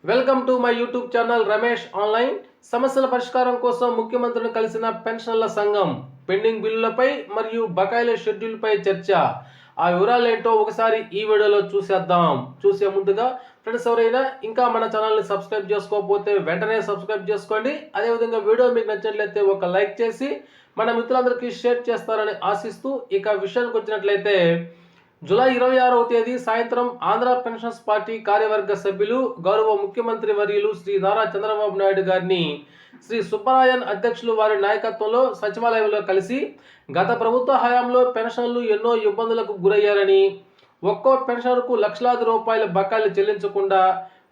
Welcome to my YouTube channel Ramesh online. సమస్యల పరిష్కారం కోసం ముఖ్యమంత్రిని కలిసిన పెన్షన్ల సంఘం పెండింగ్ బిల్లులపై మరియు బకాయిల షెడ్యూల్పై చర్చ. ఆ వివరాలు ఏంటో ఒకసారి ఈ వీడియోలో చూసేద్దాం. చూసే ముందుగా ఫ్రెండ్స్ ఎవరైనా ఇంకా మన ఛానల్ని సబ్స్క్రైబ్ చేసుకోకపోతే వెంటనే సబ్స్క్రైబ్ చేసుకోండి. అదేవిధంగా వీడియో మీకు నచ్చినట్లయితే ఒక లైక్ చేసి మన మిత్రులందరికీ షేర్ చేస్తారని ఆశిస్తూ ఇక విషయానికి వచ్చినట్లయితే జూలై 26వ తేదీ సాయంత్రం ఆంధ్ర పెన్షన్స్ పార్టీ కార్యవర్గ సభ్యులు గౌరవ ముఖ్యమంత్రి వర్యులు శ్రీ నారా చంద్రబాబు నాయుడు గారిని శ్రీ సుబ్బరాయన్ అధ్యక్షులు వారి నాయకత్వంలో సచివాలయంలో కలిసి గత ప్రభుత్వ హయాంలో పెన్షన్లు ఎన్నో ఇబ్బందులకు గురయ్యారని, ఒక్కో పెన్షన్కు లక్షలాది రూపాయల బకాయిలు చెల్లించకుండా,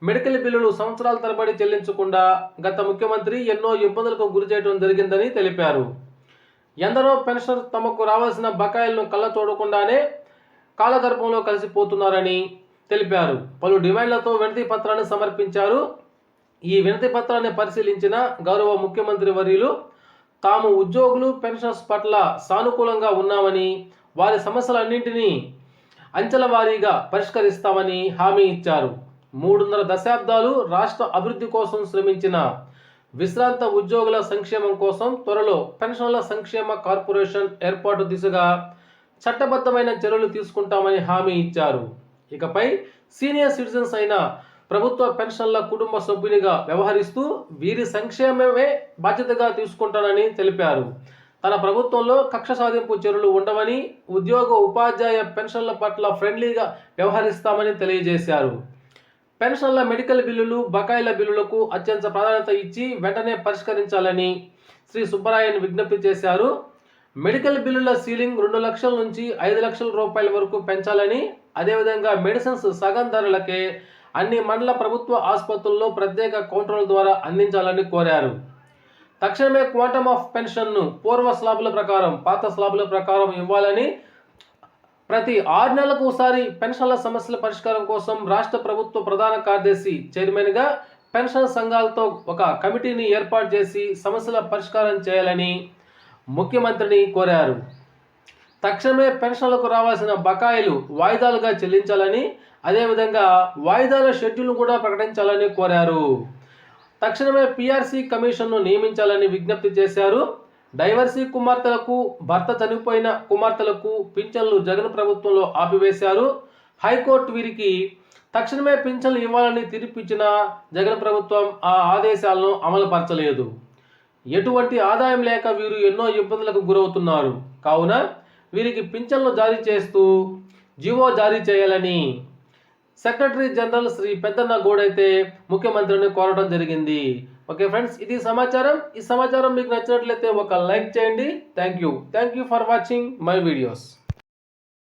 మెడికల్ బిల్లులు సంవత్సరాల తరబడి చెల్లించకుండా గత ముఖ్యమంత్రి ఎన్నో ఇబ్బందులకు గురి చేయడం జరిగిందని తెలిపారు. ఎందరో పెన్షనర్ తమకు రావాల్సిన బకాయిలను కళ్ళ చూడకుండానే కాలగర్భంలో కలిసిపోతున్నారని తెలిపారు. పలు డిమాండ్లతో వినతి పత్రాన్ని సమర్పించారు. ఈ వినతి పత్రాన్ని పరిశీలించిన గౌరవ ముఖ్యమంత్రి వర్యులు తాము ఉద్యోగులు పెన్షన్స్ పట్ల సానుకూలంగా ఉన్నామని, వారి సమస్యలన్నింటినీ అంచెల వారీగా పరిష్కరిస్తామని హామీ ఇచ్చారు. 3.5 దశాబ్దాలు రాష్ట్ర అభివృద్ధి కోసం శ్రమించిన విశ్రాంత ఉద్యోగుల సంక్షేమం కోసం త్వరలో పెన్షన్ల సంక్షేమ కార్పొరేషన్ ఏర్పాటు దిశగా చట్టబద్ధమైన చర్యలు తీసుకుంటామని హామీ ఇచ్చారు. ఇకపై సీనియర్ సిటిజన్స్ అయిన ప్రభుత్వ పెన్షన్ల కుటుంబ సభ్యునిగా వ్యవహరిస్తూ వీరి సంక్షేమమే బాధ్యతగా తీసుకుంటానని తెలిపారు. తన ప్రభుత్వంలో కక్ష సాధింపు చర్యలు ఉండవని, ఉద్యోగ ఉపాధ్యాయ పెన్షన్ల పట్ల ఫ్రెండ్లీగా వ్యవహరిస్తామని తెలియజేశారు. పెన్షన్ల మెడికల్ బిల్లులు, బకాయిల బిల్లులకు అత్యంత ప్రాధాన్యత ఇచ్చి వెంటనే పరిష్కరించాలని శ్రీ సుబ్బరాయన్ విజ్ఞప్తి చేశారు. మెడికల్ బిల్లుల సీలింగ్ 2 లక్షల నుంచి 5 లక్షల రూపాయల వరకు పెంచాలని, అదేవిధంగా మెడిసిన్స్ సగం ధరలకే అన్ని మండల ప్రభుత్వ ఆసుపత్రుల్లో ప్రత్యేక కౌంటర్ల ద్వారా అందించాలని కోరారు. తక్షణమే క్వాంటమ్ ఆఫ్ పెన్షన్ను పూర్వ స్లాబుల ప్రకారం, పాత స్లాబుల ప్రకారం ఇవ్వాలని, ప్రతి 6 నెలలకు ఒకసారి పెన్షన్ల సమస్యల పరిష్కారం కోసం రాష్ట్ర ప్రభుత్వ ప్రధాన కార్యదర్శి చైర్మన్గా పెన్షన్ సంఘాలతో ఒక కమిటీని ఏర్పాటు చేసి సమస్యల పరిష్కారం చేయాలని ముఖ్యమంత్రిని కోరారు. తక్షణమే పెన్షన్లకు రావాల్సిన బకాయిలు వాయిదాలుగా చెల్లించాలని, అదేవిధంగా వాయిదాల షెడ్యూల్ కూడా ప్రకటించాలని కోరారు. తక్షణమే పిఆర్సీ కమిషన్ను నియమించాలని విజ్ఞప్తి చేశారు. డైవర్సీ కుమార్తెలకు, భర్త చనిపోయిన కుమార్తెలకు పింఛన్లు జగన్ ప్రభుత్వంలో ఆపివేశారు. హైకోర్టు వీరికి తక్షణమే పింఛన్లు ఇవ్వాలని తీర్పిచ్చిన జగన్ ప్రభుత్వం ఆ ఆదేశాలను అమలుపరచలేదు. ఎటువంటి ఆదాయం లేక వీరు ఎన్నో ఇబ్బందులకు గురవుతున్నారు. కావున వీరికి పింఛన్లు జారీ చేస్తూ జీవో జారీ చేయాలని సెక్రటరీ జనరల్ శ్రీ పెద్దన్న గౌడైతే ముఖ్యమంత్రిని కోరడం జరిగింది. ఓకే ఫ్రెండ్స్, ఇది సమాచారం. ఈ సమాచారం మీకు నచ్చినట్లయితే ఒక లైక్ చేయండి. Thank you for watching my videos.